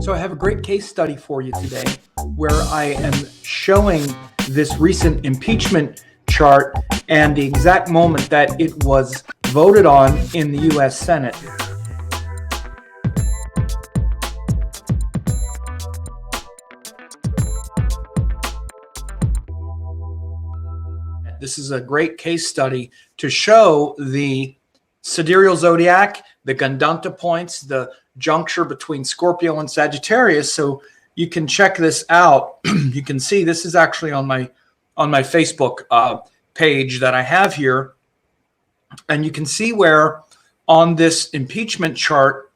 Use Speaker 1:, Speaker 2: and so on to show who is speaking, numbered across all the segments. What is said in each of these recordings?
Speaker 1: So I have a great case study for you today where I am showing this recent impeachment chart and the exact moment that it was voted on in the U.S. Senate. This is a great case study to show the Sidereal Zodiac, the Gandanta points, the juncture between Scorpio and Sagittarius. So you can check this out. You can see this is actually on my Facebook page that I have here. And you can see where on this impeachment chart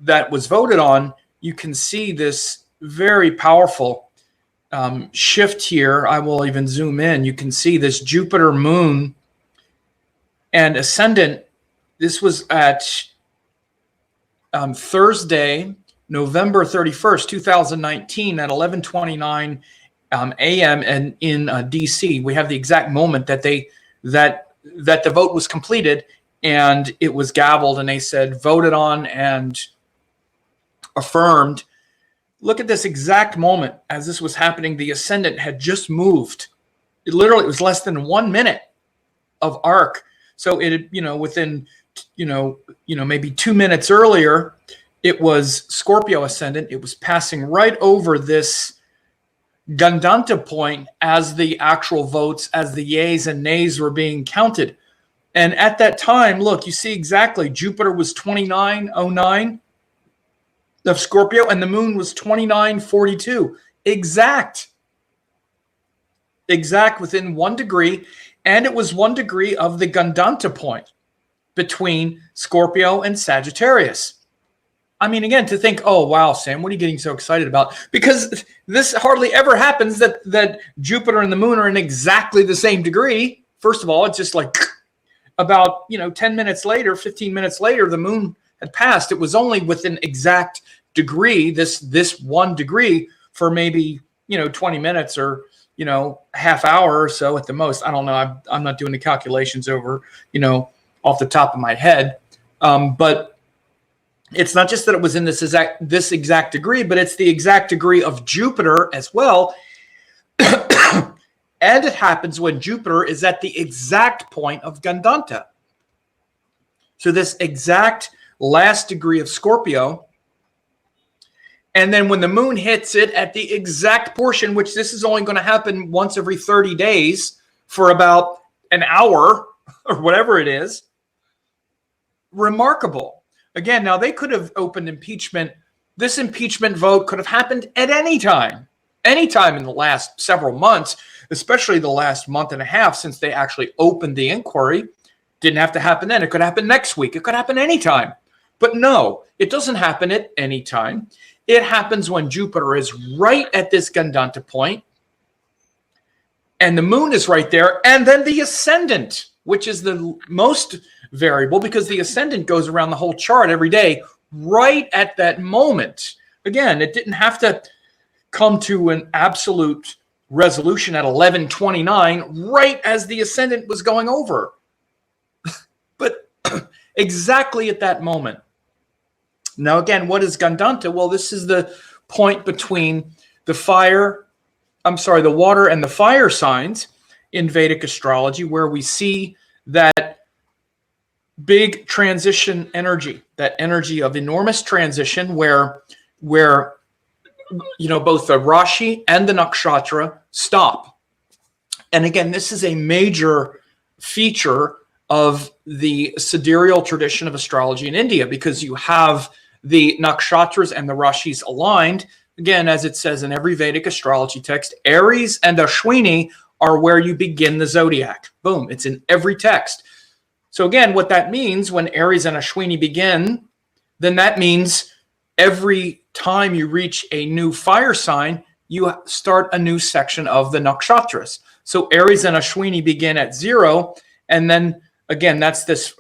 Speaker 1: that was voted on, you can see this very powerful shift here. I will even zoom in. You can see this Jupiter, moon, and ascendant. This was at Thursday, November 31st, 2019 at 11:29 a.m. and in DC. We have the exact moment that that the vote was completed and it was gavelled and they said voted on and affirmed. Look at this exact moment as this was happening. The ascendant had just moved. It was less than 1 minute of arc. So it, within, maybe 2 minutes earlier, it was Scorpio ascendant. It was passing right over this Gandanta point as the actual votes, as the yays and nays were being counted. And at that time, look, you see exactly Jupiter was 2909 of Scorpio and the moon was 2942. Exact within 1 degree. And it was 1 degree of the Gandanta point between Scorpio and Sagittarius. I mean, again, to think, oh, wow, Sam, what are you getting so excited about? Because this hardly ever happens that Jupiter and the moon are in exactly the same degree. First of all, it's just like about, 10 minutes later, 15 minutes later, the moon had passed. It was only within exact degree, this 1 degree for maybe, 20 minutes or, half hour or so at the most. I don't know. I'm not doing the calculations over, off the top of my head. But it's not just that it was in this exact degree, but it's the exact degree of Jupiter as well. And it happens when Jupiter is at the exact point of Gandanta. So this exact last degree of Scorpio. And then when the moon hits it at the exact portion, which this is only going to happen once every 30 days for about an hour or whatever it is. Remarkable. Again, now they could have opened impeachment. This impeachment vote could have happened at any time in the last several months, especially the last month and a half since they actually opened the inquiry. Didn't have to happen then. It could happen next week. It could happen anytime. But no, it doesn't happen at any time. It happens when Jupiter is right at this Gandanta point, and the moon is right there, and then the ascendant, which is the most variable because the ascendant goes around the whole chart every day right at that moment. Again, it didn't have to come to an absolute resolution at 11:29 right as the ascendant was going over. But exactly at that moment. Now, again, what is Gandanta? Well, this is the point between the water and the fire signs in Vedic astrology, where we see that big transition energy, that energy of enormous transition where both the Rashi and the Nakshatra stop. And again, this is a major feature of the sidereal tradition of astrology in India because you have the Nakshatras and the Rashis aligned. Again, as it says in every Vedic astrology text, Aries and Ashwini are where you begin the zodiac. Boom, it's in every text. So again, what that means when Aries and Ashwini begin, then that means every time you reach a new fire sign, you start a new section of the Nakshatras. So Aries and Ashwini begin at 0, and then again, that's this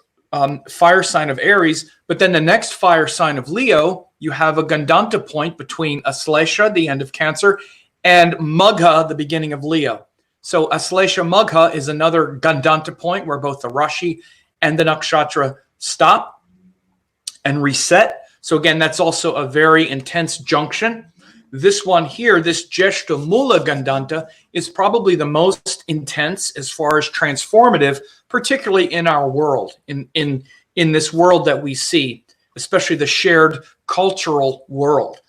Speaker 1: fire sign of Aries, but then the next fire sign of Leo, you have a Gandanta point between Aslesha, the end of Cancer, and Magha, the beginning of Leo. So Aslesha Magha is another Gandanta point where both the Rashi and the Nakshatra stop and reset. So again, that's also a very intense junction. This one here, this Jyestha Mula Gandanta, is probably the most intense as far as transformative, particularly in our world, in this world that we see, especially the shared cultural world.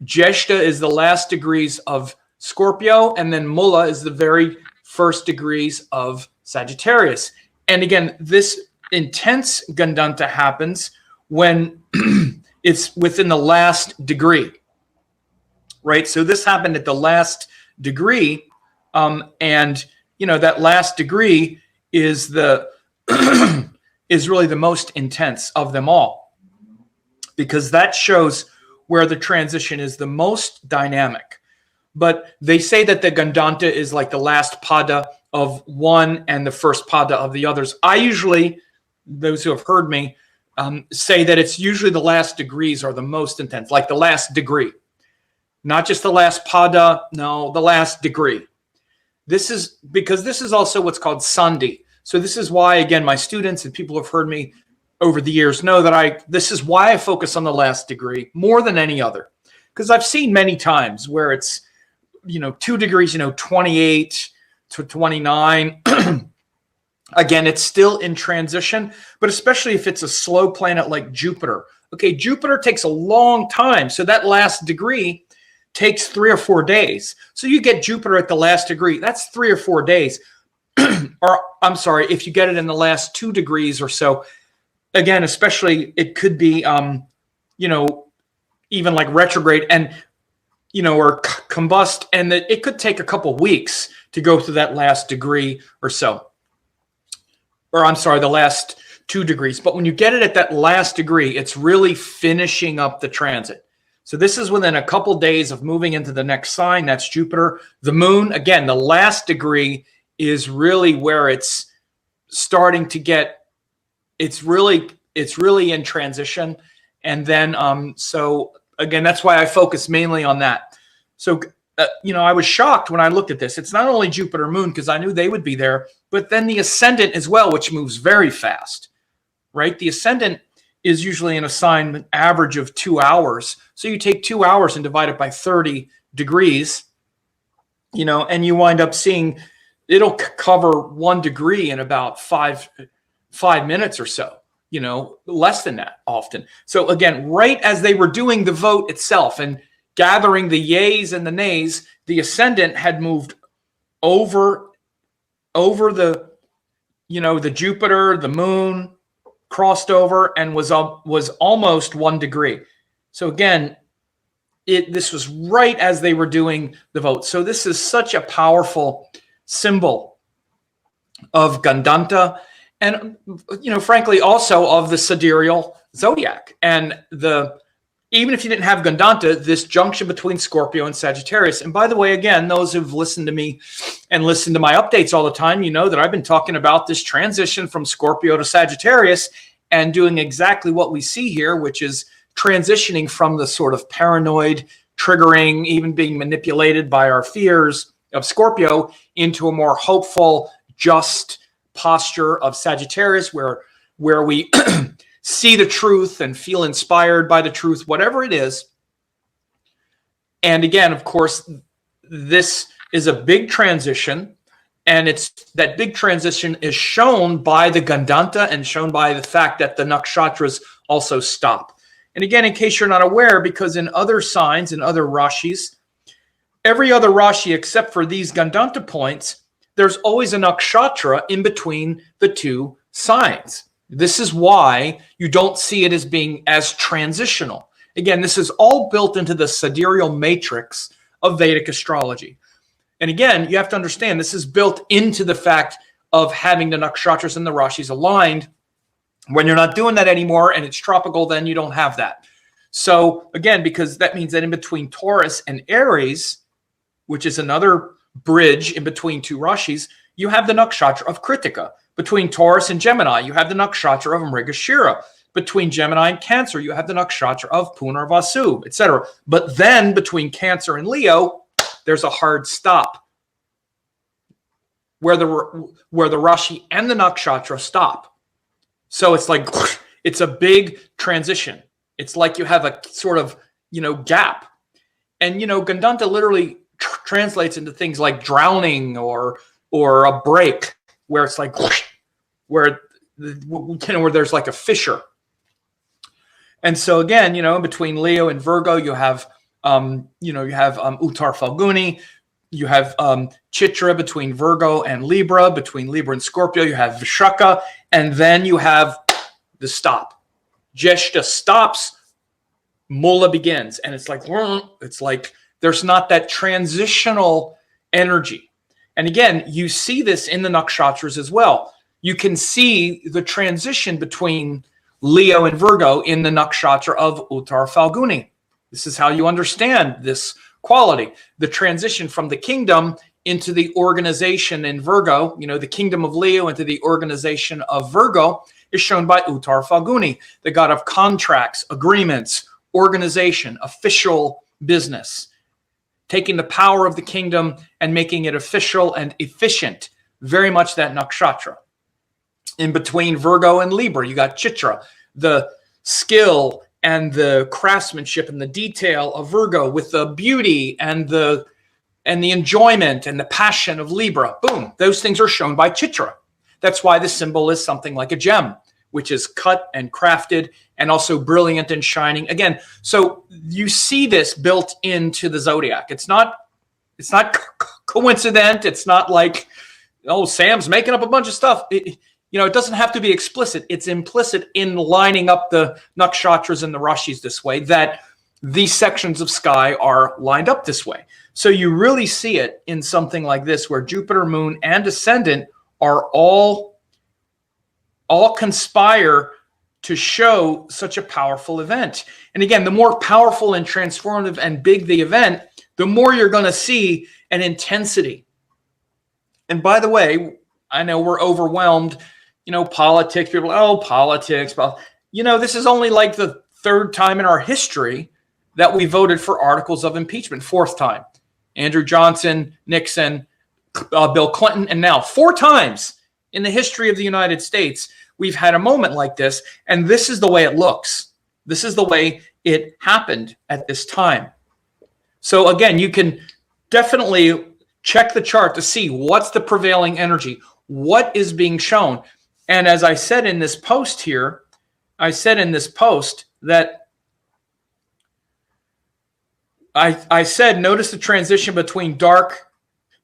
Speaker 1: Jyestha is the last degrees of Scorpio, and then Mula is the very first degrees of Sagittarius. And again, this intense Gandanta happens when it's within the last degree, right? So this happened at the last degree, and that last degree is the is really the most intense of them all, because that shows where the transition is the most dynamic. But they say that the Gandanta is like the last pada of one and the first pada of the others. I usually, those who have heard me, say that it's usually the last degrees are the most intense, like the last degree. Not just the last pada, no, the last degree. This is because this is also what's called sandhi. So this is why, again, my students and people who have heard me over the years know that this is why I focus on the last degree more than any other. Because I've seen many times where it's, 2 degrees, 28 to 29. Again, it's still in transition, but especially if it's a slow planet like Jupiter. Okay, Jupiter takes a long time. So that last degree takes 3 or 4 days. So you get Jupiter at the last degree. That's 3 or 4 days. Or I'm sorry, if you get it in the last 2 degrees or so, again, especially it could be, even like retrograde and, or combust, and that it could take a couple weeks to go through that last degree or so. Or I'm sorry, the last 2 degrees. But when you get it at that last degree, it's really finishing up the transit. So this is within a couple days of moving into the next sign. That's Jupiter. The moon, again, the last degree is really where it's starting to get, it's really in transition. And then, so again, that's why I focus mainly on that. So, I was shocked when I looked at this. It's not only Jupiter, moon, because I knew they would be there, but then the ascendant as well, which moves very fast, right? The ascendant is usually in a sign an average of 2 hours. So you take 2 hours and divide it by 30 degrees, and you wind up seeing it'll cover 1 degree in about five minutes or so, less than that often. So again, right as they were doing the vote itself and gathering the yays and the nays, the ascendant had moved over the, the Jupiter, the moon, crossed over and was almost 1 degree. So again, this was right as they were doing the vote. So this is such a powerful symbol of Gandanta, and frankly also of the Sidereal Zodiac. And even if you didn't have Gandanta, this junction between Scorpio and Sagittarius. And by the way, again, those who've listened to me and listened to my updates all the time, that I've been talking about this transition from Scorpio to Sagittarius and doing exactly what we see here, which is transitioning from the sort of paranoid, triggering, even being manipulated by our fears of Scorpio into a more hopeful, just posture of Sagittarius, where we see the truth and feel inspired by the truth, whatever it is. And again, of course, this is a big transition, and that big transition is shown by the Gandanta and shown by the fact that the Nakshatras also stop. And again, in case you're not aware, because in other signs, in other Rashis, every other Rashi except for these Gandanta points, there's always a Nakshatra in between the 2 signs. This is why you don't see it as being as transitional. Again, this is all built into the sidereal matrix of Vedic astrology. And again, you have to understand this is built into the fact of having the Nakshatras and the Rashis aligned. When you're not doing that anymore and it's tropical, then you don't have that. So again, because that means that in between Taurus and Aries, which is another bridge in between 2 Rashis, you have the Nakshatra of Kritika. Between Taurus and Gemini, you have the Nakshatra of Mrigashira. Between Gemini and Cancer, you have the Nakshatra of Punarvasu, etc. But then between Cancer and Leo, there's a hard stop where the Rashi and the Nakshatra stop. So it's like, it's a big transition. It's like you have a sort of, gap. And, Gandanta literally translates into things like drowning or a break, where it's like, where there's like a fissure. And so again, between Leo and Virgo, you have, Uttar Falguni, you have Chitra between Virgo and Libra, between Libra and Scorpio, you have Vishaka, and then you have the stop. Jyestha stops, Mula begins. And it's like there's not that transitional energy. And again, you see this in the nakshatras as well. You can see the transition between Leo and Virgo in the nakshatra of Uttar Falguni. This is how you understand this quality. The transition from the kingdom into the organization in Virgo, the kingdom of Leo into the organization of Virgo, is shown by Uttar Falguni, the god of contracts, agreements, organization, official business, taking the power of the kingdom and making it official and efficient. Very much that nakshatra. In between Virgo and Libra, you got Chitra, the skill and the craftsmanship and the detail of Virgo, with the beauty and the enjoyment and the passion of Libra. Boom, those things are shown by Chitra. That's why the symbol is something like a gem, which is cut and crafted and also brilliant and shining. Again, so you see this built into the zodiac. It's not coincident. It's not like, Sam's making up a bunch of stuff. It doesn't have to be explicit. It's implicit in lining up the nakshatras and the rashis this way, that these sections of sky are lined up this way. So you really see it in something like this, where Jupiter, Moon, and Ascendant are all conspire to show such a powerful event. And again, the more powerful and transformative and big the event, the more you're going to see an intensity. And by the way, I know we're overwhelmed, politics, people, politics. Well, this is only like the third time in our history that we voted for articles of impeachment. Fourth time. Andrew Johnson, Nixon, Bill Clinton, and now 4 times in the history of the United States, we've had a moment like this, and this is the way it looks. This is the way it happened at this time. So again, you can definitely check the chart to see what's the prevailing energy, what is being shown. And as I said in this post here, that I said, notice the transition between dark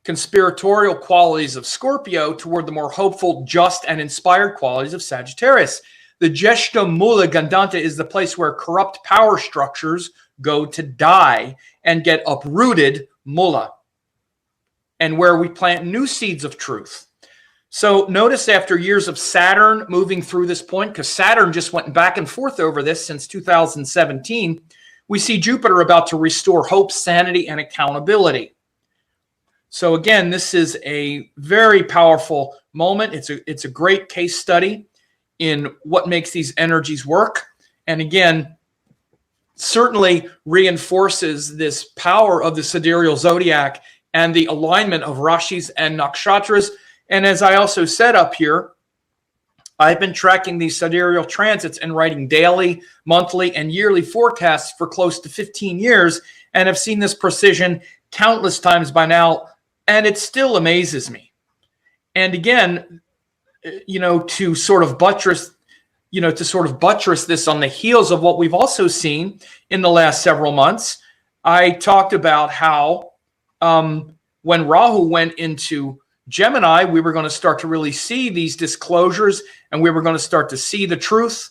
Speaker 1: conspiratorial qualities of Scorpio toward the more hopeful, just, and inspired qualities of Sagittarius. The Jyestha Mula Gandanta is the place where corrupt power structures go to die and get uprooted, Mula, and where we plant new seeds of truth. So notice, after years of Saturn moving through this point, because Saturn just went back and forth over this since 2017, we see Jupiter about to restore hope, sanity, and accountability. So again, this is a very powerful moment. It's a great case study in what makes these energies work. And again, certainly reinforces this power of the Sidereal Zodiac and the alignment of rashis and nakshatras. And as I also said up here, I've been tracking these sidereal transits and writing daily, monthly, and yearly forecasts for close to 15 years, and have seen this precision countless times by now, and it still amazes me. And again, to sort of buttress this on the heels of what we've also seen in the last several months, I talked about how when Rahu went into Gemini, we were going to start to really see these disclosures, and we were going to start to see the truth.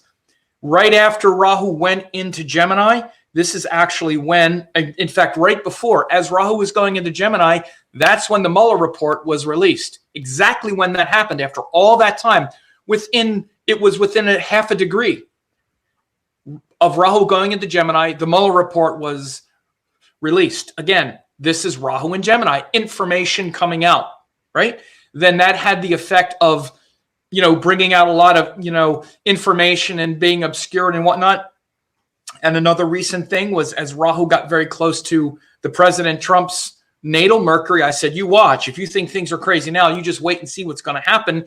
Speaker 1: Right after Rahu went into Gemini, this is actually when, in fact, right before, as Rahu was going into Gemini, that's when the Mueller report was released. Exactly when that happened, after all that time, it was within a half a degree of Rahu going into Gemini, the Mueller report was released. Again, this is Rahu in Gemini, information coming out. Right? Then that had the effect of, bringing out a lot of, information and being obscured and whatnot. And another recent thing was, as Rahu got very close to the President Trump's natal Mercury, I said, you watch. If you think things are crazy now, you just wait and see what's going to happen.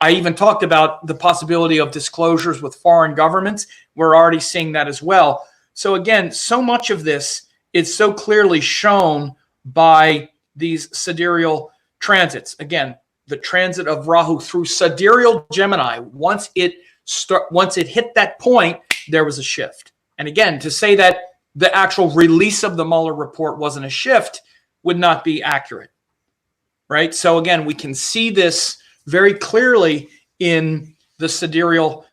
Speaker 1: I even talked about the possibility of disclosures with foreign governments. We're already seeing that as well. So again, so much of this is so clearly shown by these sidereal transits. Again, the transit of Rahu through sidereal Gemini, once it hit that point, there was a shift. And again, to say that the actual release of the Mueller report wasn't a shift would not be accurate, right? So again, we can see this very clearly in the sidereal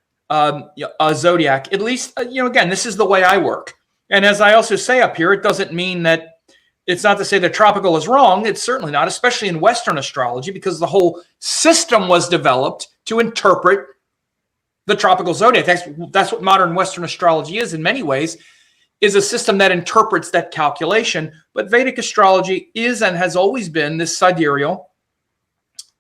Speaker 1: zodiac. At least, again, this is the way I work. And as I also say up here, it doesn't mean that it's not to say that tropical is wrong. It's certainly not, especially in Western astrology, because the whole system was developed to interpret the tropical zodiac. That's what modern Western astrology is in many ways, is a system that interprets that calculation. But Vedic astrology is and has always been this sidereal.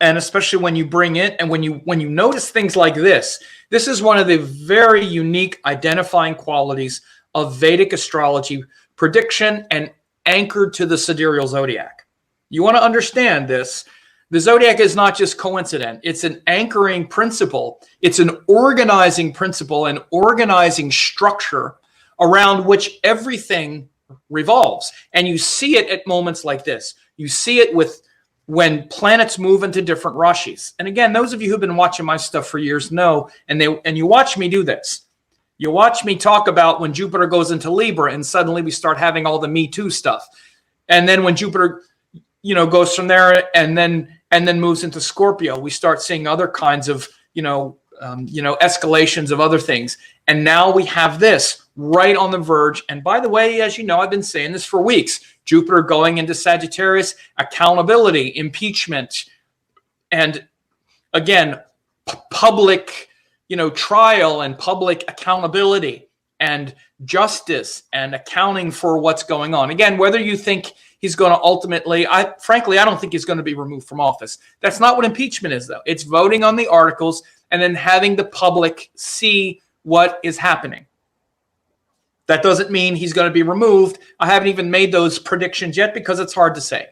Speaker 1: And especially when you bring it and when you notice things like this is one of the very unique identifying qualities of Vedic astrology prediction and anchored to the sidereal zodiac. You want to understand this. The zodiac is not just coincident. It's an anchoring principle. It's an organizing principle, an organizing structure around which everything revolves. And you see it at moments like this. You see it with when planets move into different rashis. And again, those of you who've been watching my stuff for years know, and you watch me do this. You watch me talk about when Jupiter goes into Libra and suddenly we start having all the Me Too stuff. And then when Jupiter, goes from there and then moves into Scorpio, we start seeing other kinds of, escalations of other things. And now we have this right on the verge. And by the way, as you know, I've been saying this for weeks, Jupiter going into Sagittarius, accountability, impeachment, and again, public trial and public accountability and justice and accounting for what's going on. Again, whether you think he's going to ultimately, frankly, I don't think he's going to be removed from office. That's not what impeachment is, though. It's voting on the articles and then having the public see what is happening. That doesn't mean he's going to be removed. I haven't even made those predictions yet because it's hard to say.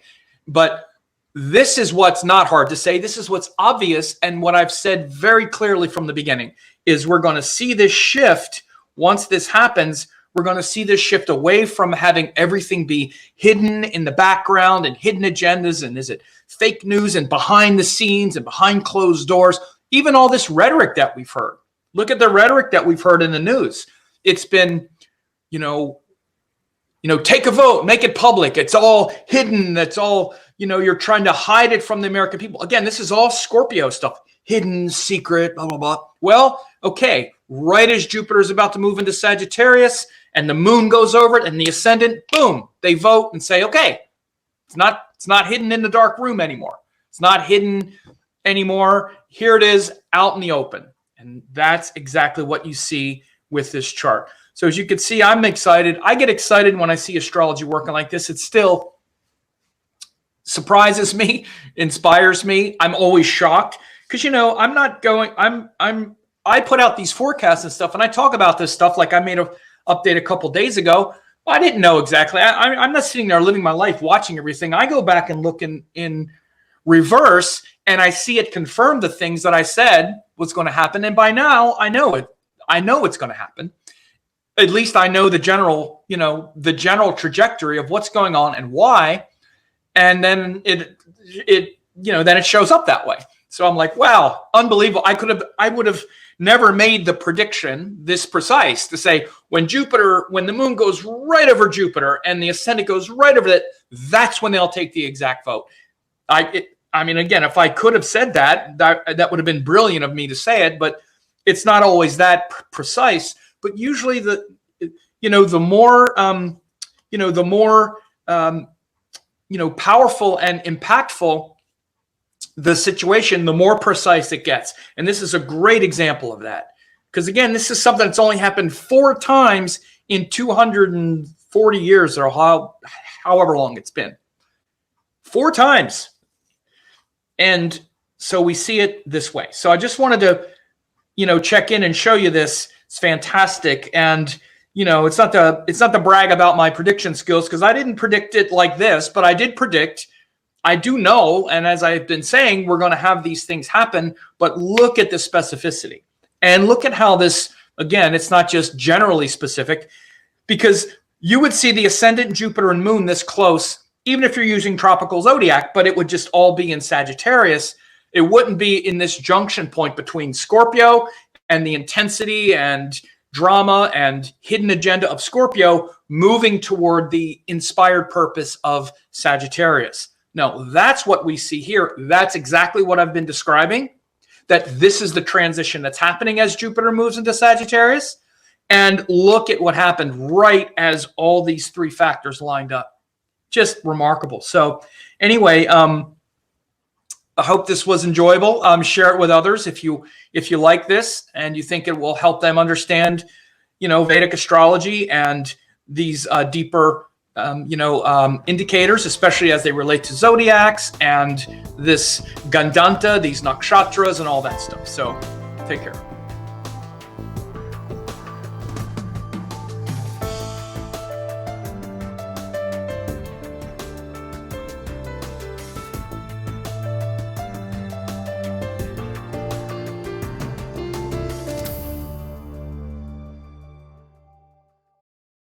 Speaker 1: But this is what's not hard to say. This is what's obvious. And what I've said very clearly from the beginning is we're going to see this shift. Once this happens, we're going to see this shift away from having everything be hidden in the background and hidden agendas. And is it fake news and behind the scenes and behind closed doors? Even all this rhetoric that we've heard. Look at the rhetoric that we've heard in the news. It's been, take a vote, make it public. It's all hidden. That's all, you're trying to hide it from the American people. Again, this is all Scorpio stuff. Hidden, secret, blah, blah, blah. Well, okay. Right as Jupiter is about to move into Sagittarius and the moon goes over it and the ascendant, boom, they vote and say, okay, it's not hidden in the dark room anymore. It's not hidden anymore. Here it is out in the open. And that's exactly what you see with this chart. So as you can see, I'm excited. I get excited when I see astrology working like this. It still surprises me, inspires me. I'm always shocked because, I'm not going, I put out these forecasts and stuff and I talk about this stuff like I made an update a couple days ago. Well, I didn't know exactly. I'm not sitting there living my life watching everything. I go back and look in reverse and I see it confirm the things that I said was going to happen. And by now I know it. I know it's going to happen. At least I know the general trajectory of what's going on and why. And then then it shows up that way. So I'm like, wow, unbelievable. I would have never made the prediction this precise to say when the moon goes right over Jupiter and the ascendant goes right over that, that's when they'll take the exact vote. Again, if I could have said that would have been brilliant of me to say it, but it's not always that precise. But usually the more powerful and impactful the situation, the more precise it gets. And this is a great example of that. Because again, this is something that's only happened 4 times in 240 years or however long it's been. 4 times. And so we see it this way. So I just wanted to, check in and show you this. It's fantastic. And, it's not to brag about my prediction skills because I didn't predict it like this, but I did predict I do know, and as I've been saying, we're going to have these things happen, but look at the specificity and look at how this, again, it's not just generally specific, because you would see the ascendant Jupiter and moon this close, even if you're using tropical zodiac, but it would just all be in Sagittarius. It wouldn't be in this junction point between Scorpio and the intensity and drama and hidden agenda of Scorpio moving toward the inspired purpose of Sagittarius. No, that's what we see here. That's exactly what I've been describing, that this is the transition that's happening as Jupiter moves into Sagittarius. And look at what happened right as all these three factors lined up. Just remarkable. So anyway, I hope this was enjoyable. Share it with others if you like this and you think it will help them understand, Vedic astrology and these deeper indicators, especially as they relate to zodiacs and this Gandanta, these nakshatras and all that stuff. So take care.